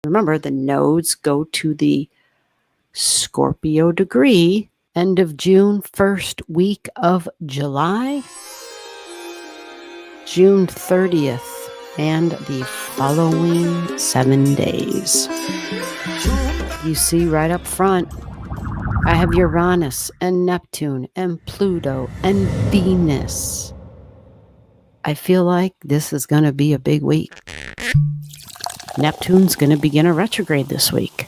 Remember, the nodes go to the Scorpio degree, end of June, first week of July, June 30th, and the following 7 days. You see right up front, I have Uranus and Neptune and Pluto and Venus. I feel like this is going to be a big week. Neptune's going to begin a retrograde this week.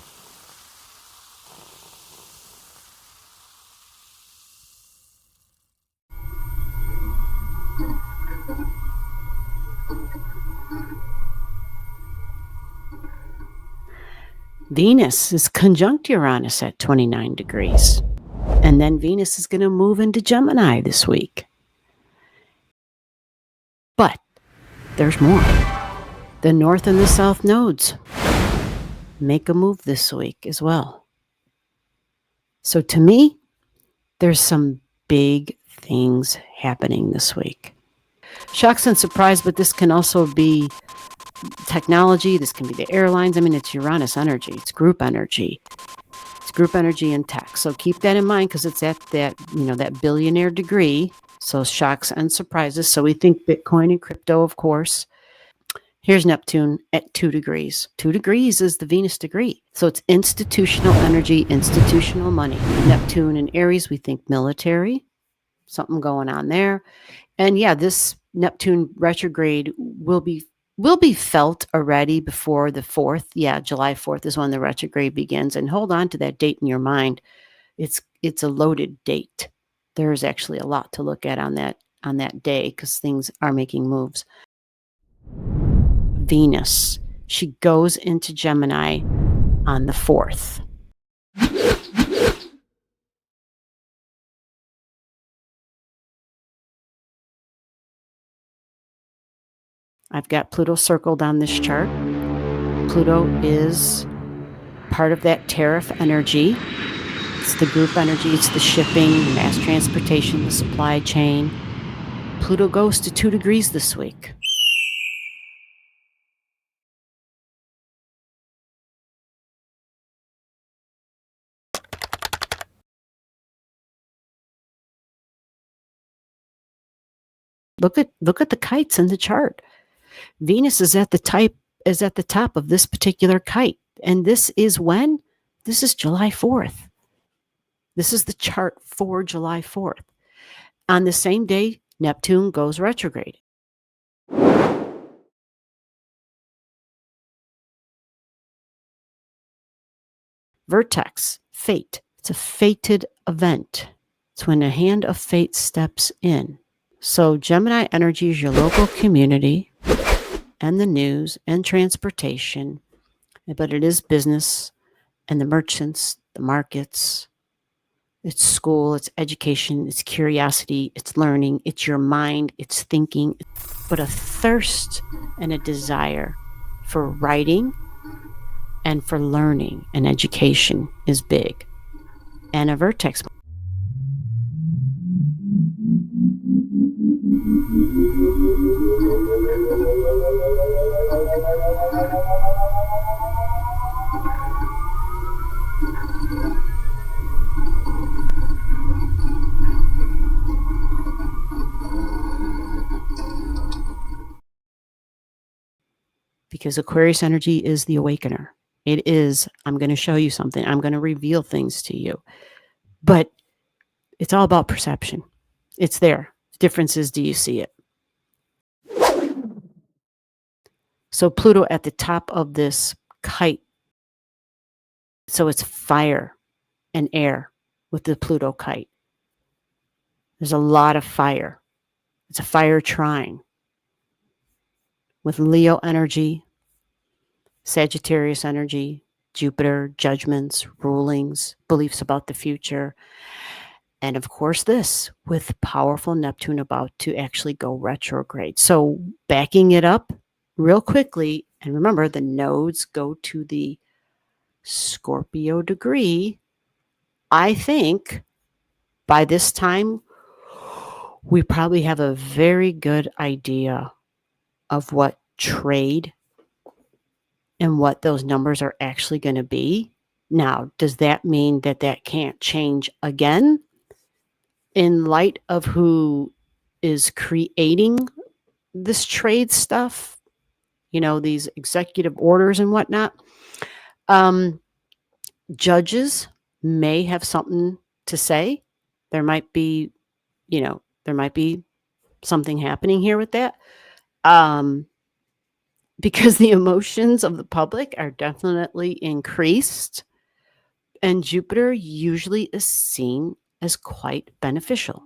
Venus is conjunct Uranus at 29 degrees. And then Venus is going to move into Gemini this week. But there's more. The North and the South nodes make a move this week as well. So to me, there's some big things happening this week. Shocks and surprise, but this can also be technology. This can be the airlines. I mean, it's Uranus energy. It's group energy. It's group energy and tech. So keep that in mind because it's at that billionaire degree. So shocks and surprises. So we think Bitcoin and crypto, of course. Here's Neptune at 2 degrees. 2 degrees is the Venus degree. So it's institutional energy, institutional money. Neptune in Aries, we think military. Something going on there. And yeah, this Neptune retrograde will be felt already before the 4th. Yeah, July 4th is when the retrograde begins. And hold on to that date in your mind. It's a loaded date. There's actually a lot to look at on that day because things are making moves. Venus, she goes into Gemini on the 4th. I've got Pluto circled on this chart. Pluto is part of that tariff energy. It's the group energy, it's the shipping, mass transportation, the supply chain. Pluto goes to 2 degrees this week. Look at the kites in the chart. Venus is at the top of this particular kite. And this is when? This is July 4th. This is the chart for July 4th. On the same day, Neptune goes retrograde. Vertex, fate. It's a fated event. It's when a hand of fate steps in. So Gemini energy is your local community and the news and transportation, but it is business and the merchants, the markets. It's school, it's education, it's curiosity, it's learning, it's your mind, it's thinking, but a thirst and a desire for writing and for learning and education is big. And a vertex. Because Aquarius energy is the awakener. It is, I'm going to show you something. I'm going to reveal things to you. But it's all about perception. It's there. The difference is, do you see it? So Pluto at the top of this kite. So it's fire and air with the Pluto kite. There's a lot of fire. It's a fire trine with Leo energy, Sagittarius energy, Jupiter, judgments, rulings, beliefs about the future. And of course this, with powerful Neptune about to actually go retrograde. So backing it up real quickly, and remember the nodes go to the Scorpio degree. I think by this time, we probably have a very good idea of what trade and what those numbers are actually going to be. Now, does that mean that that can't change again in light of who is creating this trade stuff? These executive orders and whatnot. Judges may have something to say. There might be, there might be something happening here with that. Because the emotions of the public are definitely increased, and Jupiter usually is seen as quite beneficial.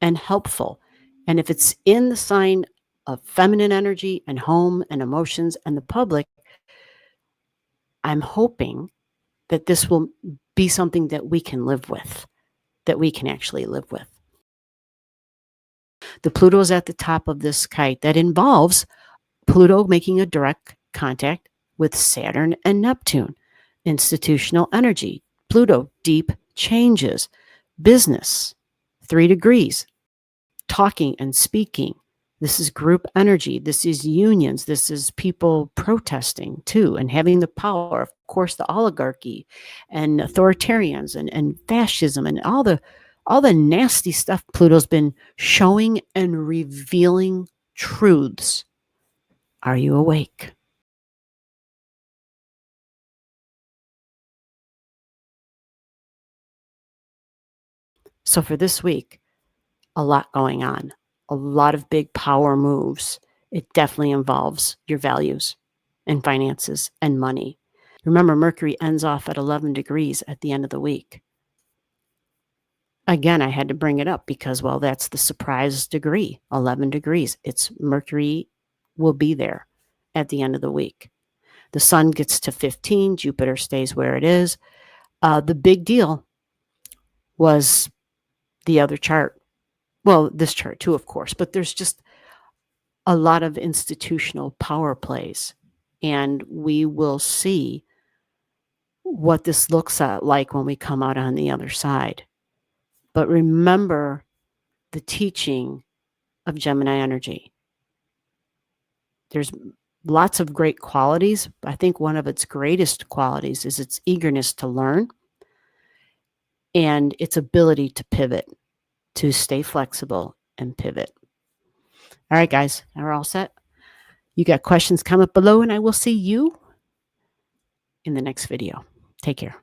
And helpful. And if it's in the sign of feminine energy and home and emotions and the public, I'm hoping that this will be something that we can live with, that we can actually live with. The Pluto is at the top of this kite. That involves Pluto making a direct contact with Saturn and Neptune. Institutional energy. Pluto, deep changes. Business, 3 degrees. Talking and speaking. This is group energy. This is unions. This is people protesting too and having the power. Of course, the oligarchy and authoritarians and fascism and all the nasty stuff Pluto's been showing and revealing truths. Are you awake? So for this week, a lot going on, a lot of big power moves. It definitely involves your values and finances and money. Remember, Mercury ends off at 11 degrees at the end of the week. Again, I had to bring it up because, well, that's the surprise degree, 11 degrees. It's Mercury will be there at the end of the week. The sun gets to 15, Jupiter stays where it is. The big deal was the other chart. Well, this chart too, of course, but there's just a lot of institutional power plays, and we will see what this looks like when we come out on the other side. But remember the teaching of Gemini energy. There's lots of great qualities. I think one of its greatest qualities is its eagerness to learn and its ability to pivot, to stay flexible and pivot. All right, guys, we're all set. You got questions, comment below, and I will see you in the next video. Take care.